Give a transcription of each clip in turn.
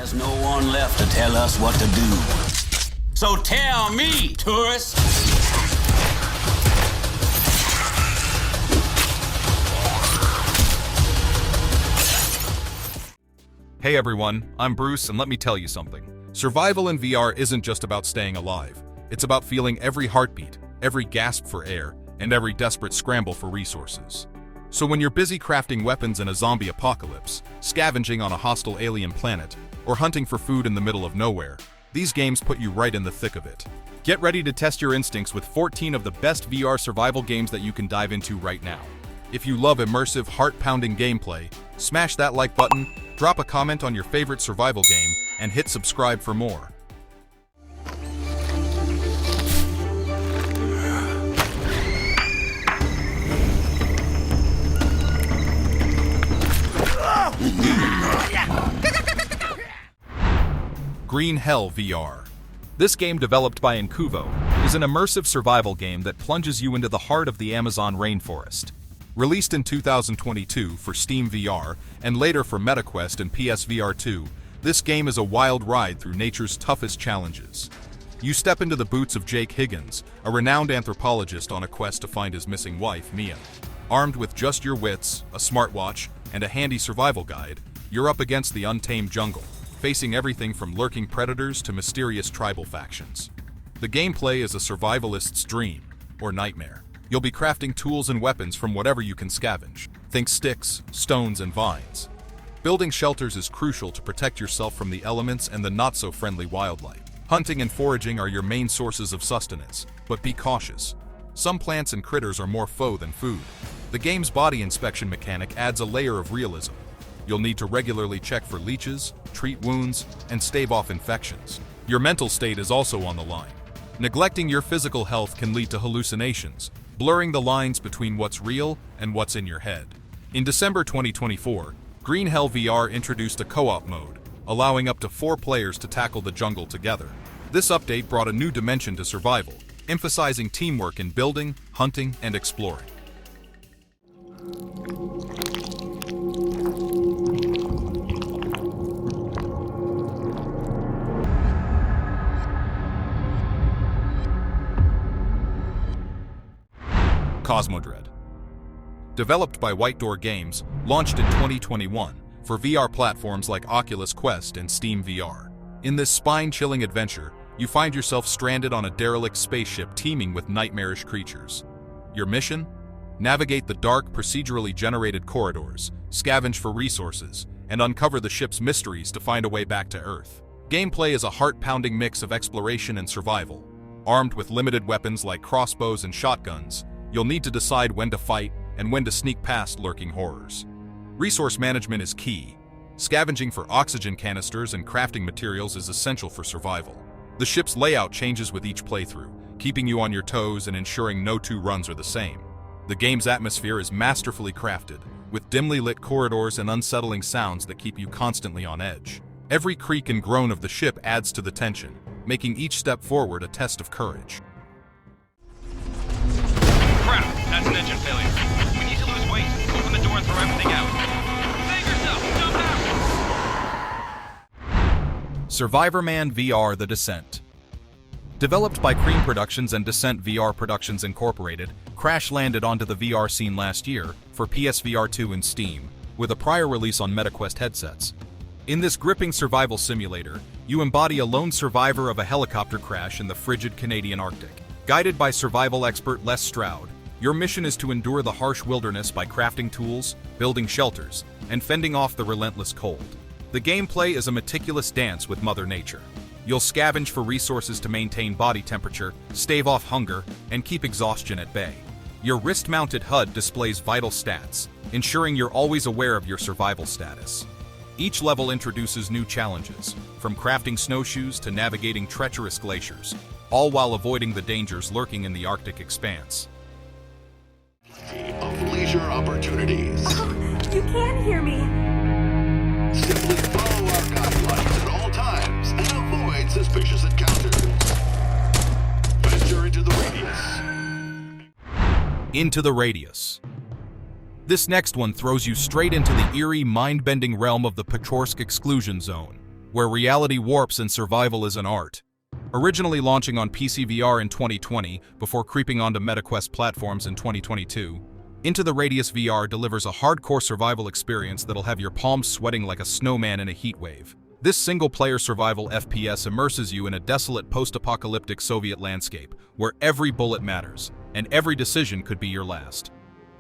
There's no one left to tell us what to do. So tell me, tourist. Hey everyone, I'm Bruce, and let me tell you something. Survival in VR isn't just about staying alive. It's about feeling every heartbeat, every gasp for air, and every desperate scramble for resources. So when you're busy crafting weapons in a zombie apocalypse, scavenging on a hostile alien planet, or hunting for food in the middle of nowhere, these games put you right in the thick of it. Get ready to test your instincts with 14 of the best VR survival games that you can dive into right now. If you love immersive, heart-pounding gameplay, smash that like button, drop a comment on your favorite survival game, and hit subscribe for more. Green Hell VR. This game, developed by Incuvo, is an immersive survival game that plunges you into the heart of the Amazon rainforest. Released in 2022 for Steam VR and later for MetaQuest and PSVR 2, this game is a wild ride through nature's toughest challenges. You step into the boots of Jake Higgins, a renowned anthropologist on a quest to find his missing wife, Mia. Armed with just your wits, a smartwatch, and a handy survival guide, you're up against the untamed jungle, facing everything from lurking predators to mysterious tribal factions. The gameplay is a survivalist's dream, or nightmare. You'll be crafting tools and weapons from whatever you can scavenge. Think sticks, stones, and vines. Building shelters is crucial to protect yourself from the elements and the not-so-friendly wildlife. Hunting and foraging are your main sources of sustenance, but be cautious. Some plants and critters are more foe than food. The game's body inspection mechanic adds a layer of realism. You'll need to regularly check for leeches, treat wounds, and stave off infections. Your mental state is also on the line. Neglecting your physical health can lead to hallucinations, blurring the lines between what's real and what's in your head. In December 2024, Green Hell VR introduced a co-op mode, allowing up to 4 players to tackle the jungle together. This update brought a new dimension to survival, emphasizing teamwork in building, hunting, and exploring. Cosmodread. Developed by White Door Games, launched in 2021 for VR platforms like Oculus Quest and Steam VR. In this spine-chilling adventure, you find yourself stranded on a derelict spaceship teeming with nightmarish creatures. Your mission? Navigate the dark, procedurally generated corridors, scavenge for resources, and uncover the ship's mysteries to find a way back to Earth. Gameplay is a heart-pounding mix of exploration and survival. Armed with limited weapons like crossbows and shotguns, you'll need to decide when to fight and when to sneak past lurking horrors. Resource management is key. Scavenging for oxygen canisters and crafting materials is essential for survival. The ship's layout changes with each playthrough, keeping you on your toes and ensuring no 2 runs are the same. The game's atmosphere is masterfully crafted, with dimly lit corridors and unsettling sounds that keep you constantly on edge. Every creak and groan of the ship adds to the tension, making each step forward a test of courage. Crap, that's an engine failure. We need to lose weight. Open the door and throw everything out. Save yourself! Jump out! Survivorman VR: The Descent. Developed by Cream Productions and Descent VR Productions Incorporated, Crash landed onto the VR scene last year for PSVR 2 and Steam, with a prior release on MetaQuest headsets. In this gripping survival simulator, you embody a lone survivor of a helicopter crash in the frigid Canadian Arctic. Guided by survival expert Les Stroud, your mission is to endure the harsh wilderness by crafting tools, building shelters, and fending off the relentless cold. The gameplay is a meticulous dance with Mother Nature. You'll scavenge for resources to maintain body temperature, stave off hunger, and keep exhaustion at bay. Your wrist-mounted HUD displays vital stats, ensuring you're always aware of your survival status. Each level introduces new challenges, from crafting snowshoes to navigating treacherous glaciers, all while avoiding the dangers lurking in the Arctic expanse. Of leisure opportunities. You can hear me. Simply follow our guidelines at all times and avoid suspicious encounters. Venture into the radius. Into the Radius. This next one throws you straight into the eerie, mind-bending realm of the Pechorsk Exclusion Zone, where reality warps and survival is an art. Originally launching on PC VR in 2020 before creeping onto MetaQuest platforms in 2022, Into the Radius VR delivers a hardcore survival experience that'll have your palms sweating like a snowman in a heat wave. This single-player survival FPS immerses you in a desolate post-apocalyptic Soviet landscape where every bullet matters, and every decision could be your last.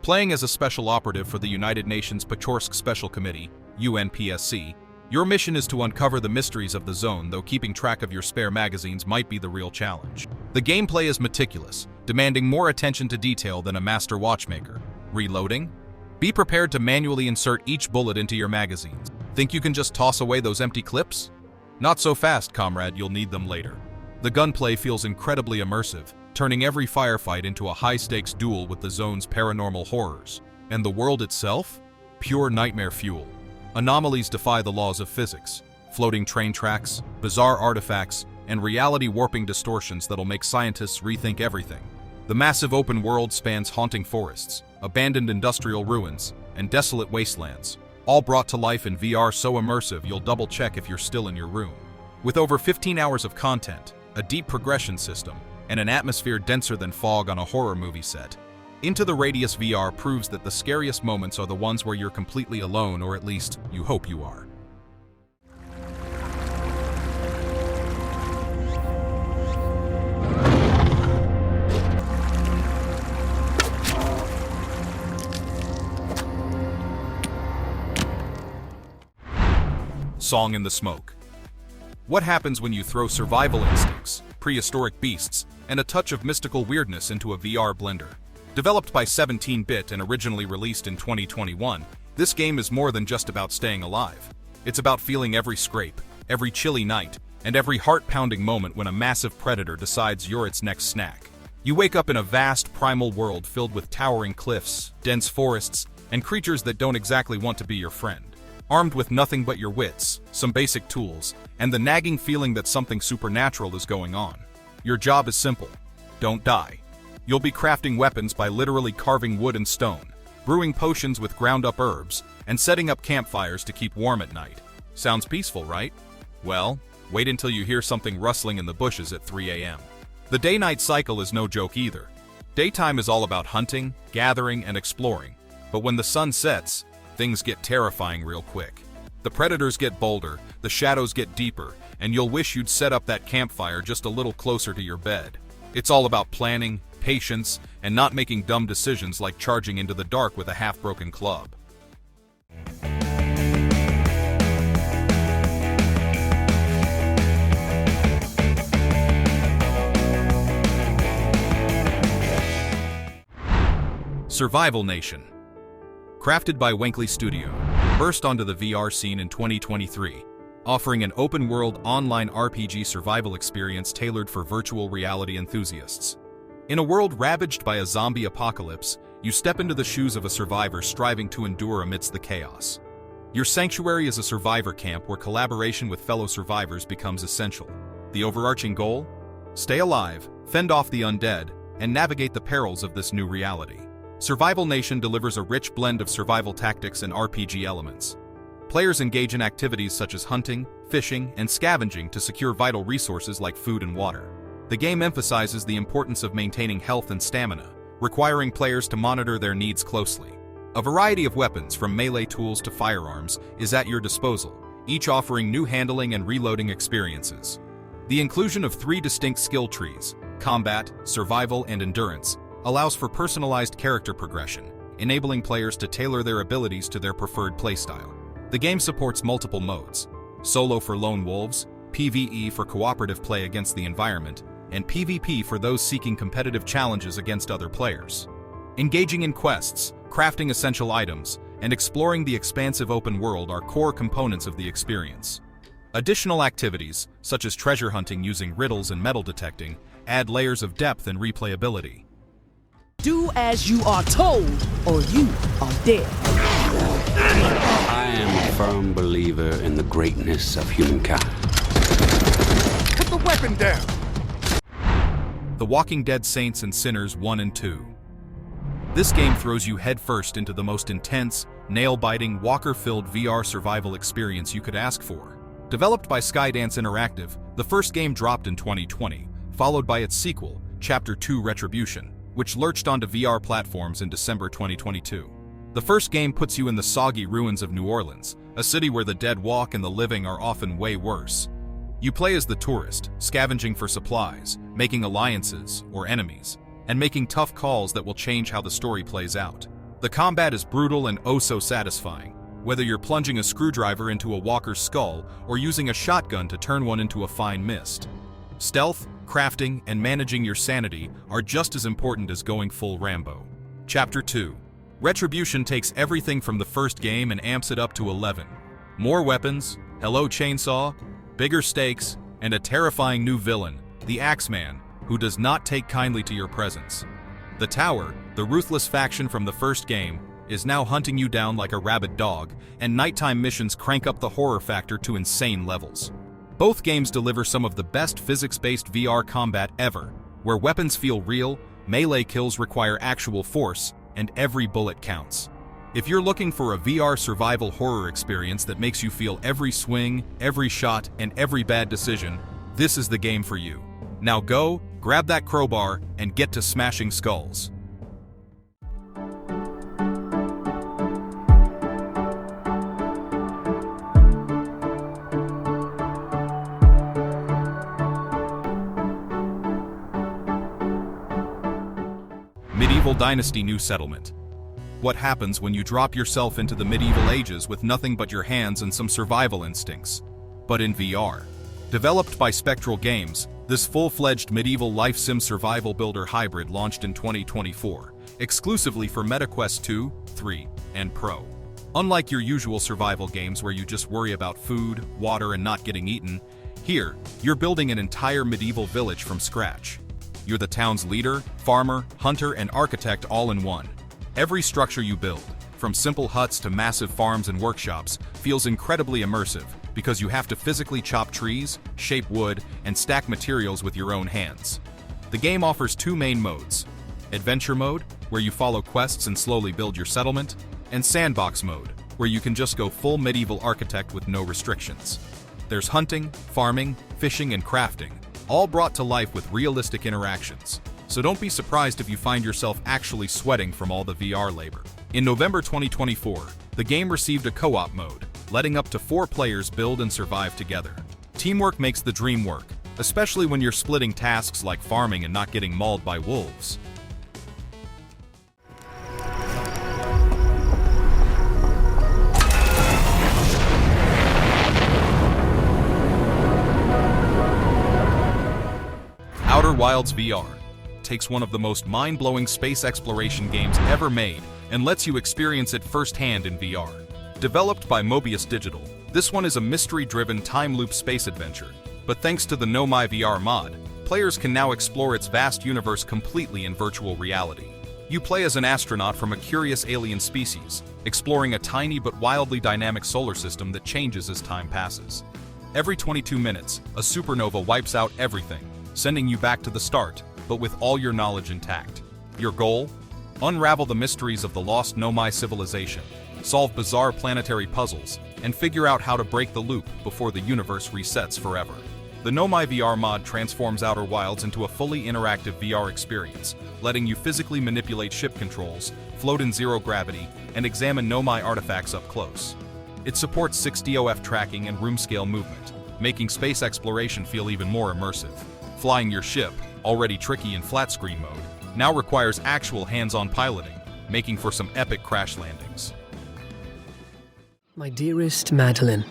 Playing as a special operative for the United Nations Pechorsk Special Committee, UNPSC, your mission is to uncover the mysteries of the zone, though keeping track of your spare magazines might be the real challenge. The gameplay is meticulous, demanding more attention to detail than a master watchmaker. Reloading? Be prepared to manually insert each bullet into your magazines. Think you can just toss away those empty clips? Not so fast, comrade, you'll need them later. The gunplay feels incredibly immersive, turning every firefight into a high-stakes duel with the zone's paranormal horrors. And the world itself? Pure nightmare fuel. Anomalies defy the laws of physics. Floating train tracks, bizarre artifacts, and reality-warping distortions that'll make scientists rethink everything. The massive open world spans haunting forests, abandoned industrial ruins, and desolate wastelands, all brought to life in VR so immersive you'll double-check if you're still in your room. With over 15 hours of content, a deep progression system, and an atmosphere denser than fog on a horror movie set, Into the Radius VR proves that the scariest moments are the ones where you're completely alone, or at least, you hope you are. Song in the Smoke. What happens when you throw survival instincts, prehistoric beasts, and a touch of mystical weirdness into a VR blender? Developed by 17-bit and originally released in 2021, this game is more than just about staying alive. It's about feeling every scrape, every chilly night, and every heart-pounding moment when a massive predator decides you're its next snack. You wake up in a vast, primal world filled with towering cliffs, dense forests, and creatures that don't exactly want to be your friend. Armed with nothing but your wits, some basic tools, and the nagging feeling that something supernatural is going on. Your job is simple. Don't die. You'll be crafting weapons by literally carving wood and stone, brewing potions with ground-up herbs, and setting up campfires to keep warm at night. Sounds peaceful, right? Well, wait until you hear something rustling in the bushes at 3 a.m. The day-night cycle is no joke either. Daytime is all about hunting, gathering, and exploring, but when the sun sets, things get terrifying real quick. The predators get bolder, the shadows get deeper, and you'll wish you'd set up that campfire just a little closer to your bed. It's all about planning, patience, and not making dumb decisions like charging into the dark with a half-broken club. Survival Nation. Crafted by Wenkley Studio, burst onto the VR scene in 2023, offering an open-world online RPG survival experience tailored for virtual reality enthusiasts. In a world ravaged by a zombie apocalypse, you step into the shoes of a survivor striving to endure amidst the chaos. Your sanctuary is a survivor camp where collaboration with fellow survivors becomes essential. The overarching goal? Stay alive, fend off the undead, and navigate the perils of this new reality. Survival Nation delivers a rich blend of survival tactics and RPG elements. Players engage in activities such as hunting, fishing, and scavenging to secure vital resources like food and water. The game emphasizes the importance of maintaining health and stamina, requiring players to monitor their needs closely. A variety of weapons, from melee tools to firearms, is at your disposal, each offering new handling and reloading experiences. The inclusion of 3 distinct skill trees, combat, survival, and endurance, allows for personalized character progression, enabling players to tailor their abilities to their preferred playstyle. The game supports multiple modes: solo for lone wolves, PvE for cooperative play against the environment, and PvP for those seeking competitive challenges against other players. Engaging in quests, crafting essential items, and exploring the expansive open world are core components of the experience. Additional activities, such as treasure hunting using riddles and metal detecting, add layers of depth and replayability. Do as you are told, or you are dead. I am a firm believer in the greatness of humankind. Put the weapon down! The Walking Dead Saints and Sinners 1 and 2. This game throws you headfirst into the most intense, nail-biting, walker-filled VR survival experience you could ask for. Developed by Skydance Interactive, the first game dropped in 2020, followed by its sequel, Chapter 2 Retribution, which lurched onto VR platforms in December 2022. The first game puts you in the soggy ruins of New Orleans, a city where the dead walk and the living are often way worse. You play as the tourist, scavenging for supplies, making alliances, or enemies, and making tough calls that will change how the story plays out. The combat is brutal and oh so satisfying, whether you're plunging a screwdriver into a walker's skull or using a shotgun to turn one into a fine mist. Stealth, crafting, and managing your sanity are just as important as going full Rambo. Chapter 2. Retribution takes everything from the first game and amps it up to 11. More weapons, hello chainsaw, bigger stakes, and a terrifying new villain, the Axeman, who does not take kindly to your presence. The Tower, the ruthless faction from the first game, is now hunting you down like a rabid dog, and nighttime missions crank up the horror factor to insane levels. Both games deliver some of the best physics-based VR combat ever, where weapons feel real, melee kills require actual force, and every bullet counts. If you're looking for a VR survival horror experience that makes you feel every swing, every shot, and every bad decision, this is the game for you. Now go, grab that crowbar, and get to smashing skulls. Medieval Dynasty New Settlement. What happens when you drop yourself into the medieval ages with nothing but your hands and some survival instincts? But in VR. Developed by Spectral Games, this full-fledged medieval life sim survival builder hybrid launched in 2024, exclusively for MetaQuest 2, 3, and Pro. Unlike your usual survival games where you just worry about food, water, and not getting eaten, here, you're building an entire medieval village from scratch. You're the town's leader, farmer, hunter, and architect all in one. Every structure you build, from simple huts to massive farms and workshops, feels incredibly immersive because you have to physically chop trees, shape wood, and stack materials with your own hands. The game offers two main modes: Adventure Mode, where you follow quests and slowly build your settlement, and Sandbox Mode, where you can just go full medieval architect with no restrictions. There's hunting, farming, fishing, and crafting, all brought to life with realistic interactions. So don't be surprised if you find yourself actually sweating from all the VR labor. In November 2024, the game received a co-op mode, letting up to 4 players build and survive together. Teamwork makes the dream work, especially when you're splitting tasks like farming and not getting mauled by wolves. Outer Wilds VR takes one of the most mind-blowing space exploration games ever made and lets you experience it firsthand in VR. Developed by Mobius Digital, this one is a mystery-driven time-loop space adventure, but thanks to the Nomai VR mod, players can now explore its vast universe completely in virtual reality. You play as an astronaut from a curious alien species, exploring a tiny but wildly dynamic solar system that changes as time passes. Every 22 minutes, a supernova wipes out everything, sending you back to the start, but with all your knowledge intact. Your goal? Unravel the mysteries of the lost Nomai civilization, solve bizarre planetary puzzles, and figure out how to break the loop before the universe resets forever. The Nomai VR mod transforms Outer Wilds into a fully interactive VR experience, letting you physically manipulate ship controls, float in zero gravity, and examine Nomai artifacts up close. It supports 6DOF tracking and room-scale movement, making space exploration feel even more immersive. Flying your ship, already tricky in flat-screen mode, now requires actual hands-on piloting, making for some epic crash landings. My dearest Madeline,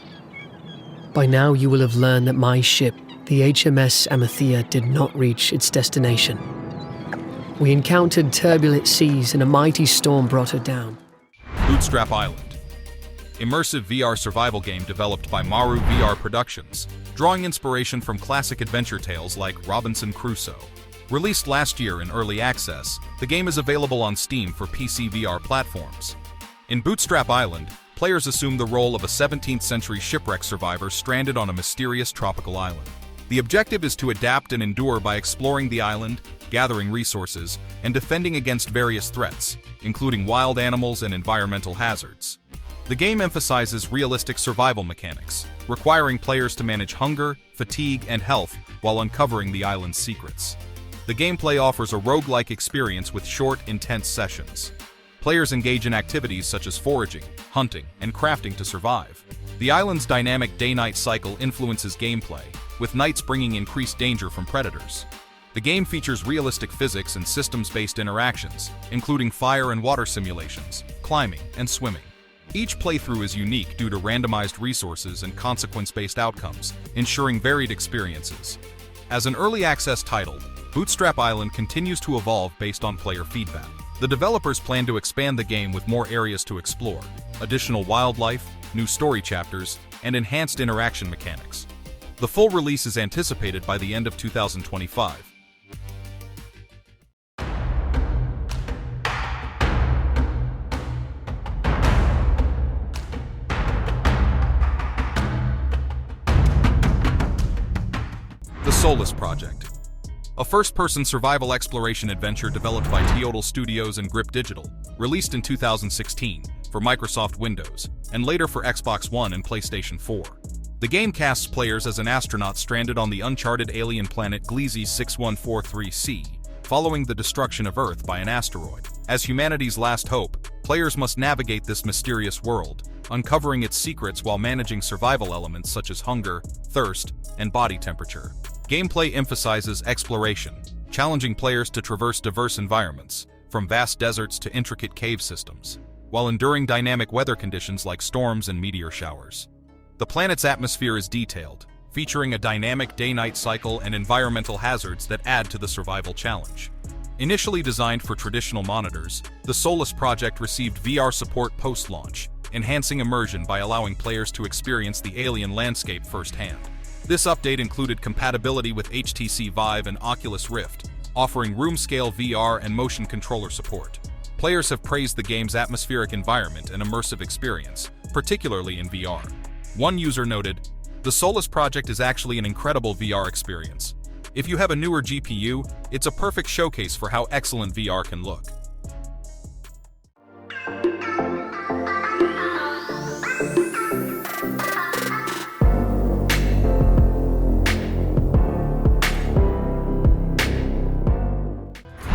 by now you will have learned that my ship, the HMS Amathea, did not reach its destination. We encountered turbulent seas and a mighty storm brought her down. Bootstrap Island. Immersive VR survival game developed by Maru VR Productions, drawing inspiration from classic adventure tales like Robinson Crusoe. Released last year in early access, the game is available on Steam for PC VR platforms. In Bootstrap Island, players assume the role of a 17th century shipwreck survivor stranded on a mysterious tropical island. The objective is to adapt and endure by exploring the island, gathering resources, and defending against various threats, including wild animals and environmental hazards. The game emphasizes realistic survival mechanics, requiring players to manage hunger, fatigue, and health while uncovering the island's secrets. The gameplay offers a roguelike experience with short, intense sessions. Players engage in activities such as foraging, hunting, and crafting to survive. The island's dynamic day-night cycle influences gameplay, with nights bringing increased danger from predators. The game features realistic physics and systems-based interactions, including fire and water simulations, climbing, and swimming. Each playthrough is unique due to randomized resources and consequence-based outcomes, ensuring varied experiences. As an early access title, Bootstrap Island continues to evolve based on player feedback. The developers plan to expand the game with more areas to explore, additional wildlife, new story chapters, and enhanced interaction mechanics. The full release is anticipated by the end of 2025. The Solus Project, a first-person survival exploration adventure developed by Teotl Studios and Grip Digital, released in 2016 for Microsoft Windows, and later for Xbox One and PlayStation 4. The game casts players as an astronaut stranded on the uncharted alien planet Gliese 6143c, following the destruction of Earth by an asteroid. As humanity's last hope, players must navigate this mysterious world, uncovering its secrets while managing survival elements such as hunger, thirst, and body temperature. Gameplay emphasizes exploration, challenging players to traverse diverse environments, from vast deserts to intricate cave systems, while enduring dynamic weather conditions like storms and meteor showers. The planet's atmosphere is detailed, featuring a dynamic day-night cycle and environmental hazards that add to the survival challenge. Initially designed for traditional monitors, the Solus Project received VR support post-launch, enhancing immersion by allowing players to experience the alien landscape firsthand. This update included compatibility with HTC Vive and Oculus Rift, offering room-scale VR and motion controller support. Players have praised the game's atmospheric environment and immersive experience, particularly in VR. One user noted, "The Solus Project is actually an incredible VR experience. If you have a newer GPU, it's a perfect showcase for how excellent VR can look."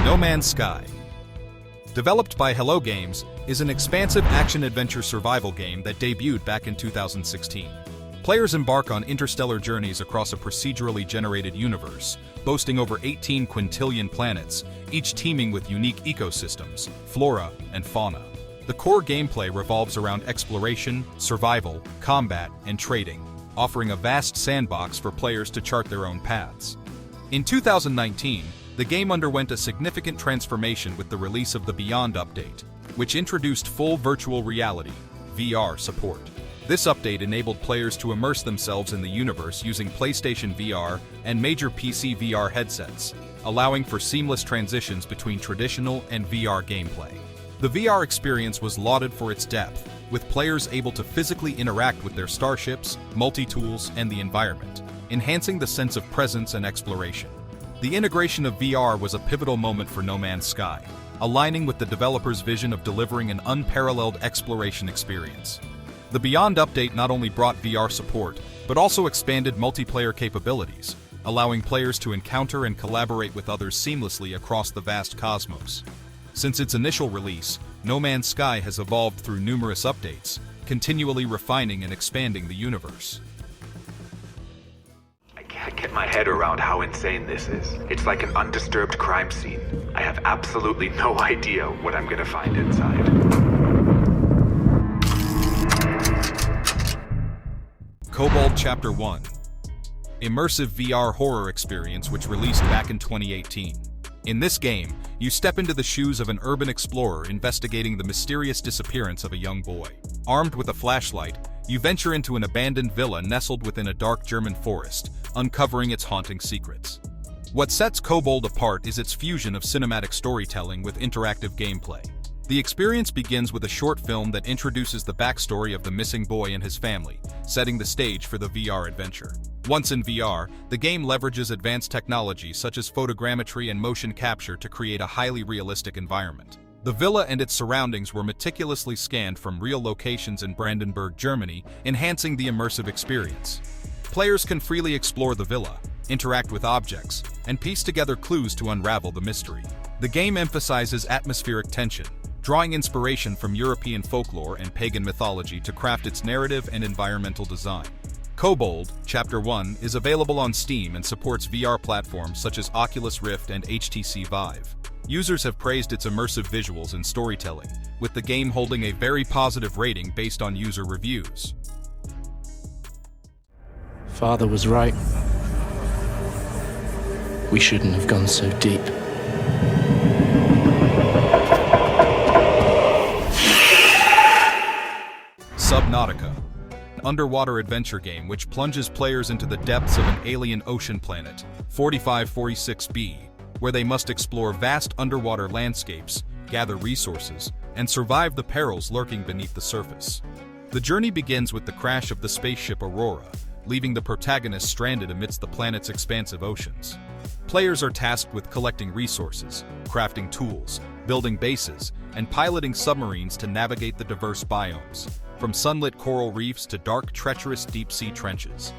No Man's Sky, developed by Hello Games, is an expansive action-adventure survival game that debuted back in 2016. Players embark on interstellar journeys across a procedurally generated universe, boasting over 18 quintillion planets, each teeming with unique ecosystems, flora, and fauna. The core gameplay revolves around exploration, survival, combat, and trading, offering a vast sandbox for players to chart their own paths. In 2019, the game underwent a significant transformation with the release of the Beyond update, which introduced full virtual reality (VR) support. This update enabled players to immerse themselves in the universe using PlayStation VR and major PC VR headsets, allowing for seamless transitions between traditional and VR gameplay. The VR experience was lauded for its depth, with players able to physically interact with their starships, multi-tools, and the environment, enhancing the sense of presence and exploration. The integration of VR was a pivotal moment for No Man's Sky, aligning with the developer's vision of delivering an unparalleled exploration experience. The Beyond update not only brought VR support, but also expanded multiplayer capabilities, allowing players to encounter and collaborate with others seamlessly across the vast cosmos. Since its initial release, No Man's Sky has evolved through numerous updates, continually refining and expanding the universe. I can't get my head around how insane this is. It's like an undisturbed crime scene. I have absolutely no idea what I'm gonna find inside. Kobold Chapter 1, immersive VR horror experience which released back in 2018. In this game, you step into the shoes of an urban explorer investigating the mysterious disappearance of a young boy. Armed with a flashlight, you venture into an abandoned villa nestled within a dark German forest, uncovering its haunting secrets. What sets Kobold apart is its fusion of cinematic storytelling with interactive gameplay. The experience begins with a short film that introduces the backstory of the missing boy and his family, setting the stage for the VR adventure. Once in VR, the game leverages advanced technology such as photogrammetry and motion capture to create a highly realistic environment. The villa and its surroundings were meticulously scanned from real locations in Brandenburg, Germany, enhancing the immersive experience. Players can freely explore the villa, interact with objects, and piece together clues to unravel the mystery. The game emphasizes atmospheric tension, drawing inspiration from European folklore and pagan mythology to craft its narrative and environmental design. Kobold, Chapter 1, is available on Steam and supports VR platforms such as Oculus Rift and HTC Vive. Users have praised its immersive visuals and storytelling, with the game holding a very positive rating based on user reviews. Father was right. We shouldn't have gone so deep. Subnautica, an underwater adventure game which plunges players into the depths of an alien ocean planet, 4546b, where they must explore vast underwater landscapes, gather resources, and survive the perils lurking beneath the surface. The journey begins with the crash of the spaceship Aurora, leaving the protagonist stranded amidst the planet's expansive oceans. Players are tasked with collecting resources, crafting tools, building bases, and piloting submarines to navigate the diverse biomes, from sunlit coral reefs to dark, treacherous deep-sea trenches.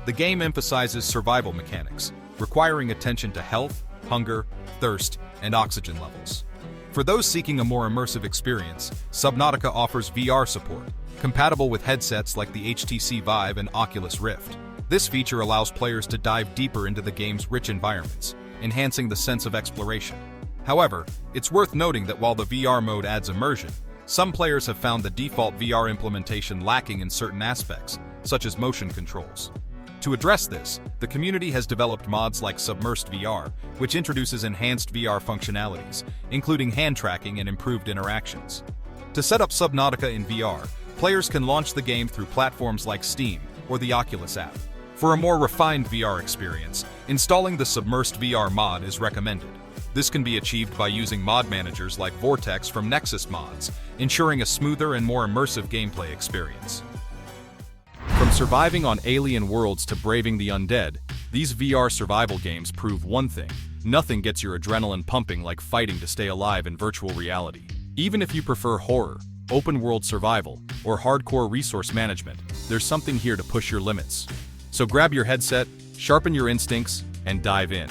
The game emphasizes survival mechanics, requiring attention to health, hunger, thirst, and oxygen levels. For those seeking a more immersive experience, Subnautica offers VR support, compatible with headsets like the HTC Vive and Oculus Rift. This feature allows players to dive deeper into the game's rich environments, enhancing the sense of exploration. However, it's worth noting that while the VR mode adds immersion, some players have found the default VR implementation lacking in certain aspects, such as motion controls. To address this, the community has developed mods like Submersed VR, which introduces enhanced VR functionalities, including hand tracking and improved interactions. To set up Subnautica in VR, players can launch the game through platforms like Steam or the Oculus app. For a more refined VR experience, installing the Submersed VR mod is recommended. This can be achieved by using mod managers like Vortex from Nexus Mods, ensuring a smoother and more immersive gameplay experience. From surviving on alien worlds to braving the undead, these VR survival games prove one thing: nothing gets your adrenaline pumping like fighting to stay alive in virtual reality. Even if you prefer horror, open-world survival, or hardcore resource management, there's something here to push your limits. So grab your headset, sharpen your instincts, and dive in.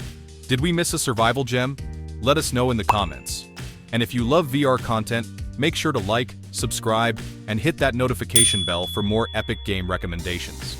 Did we miss a survival gem? Let us know in the comments. And if you love VR content, make sure to like, subscribe, and hit that notification bell for more epic game recommendations.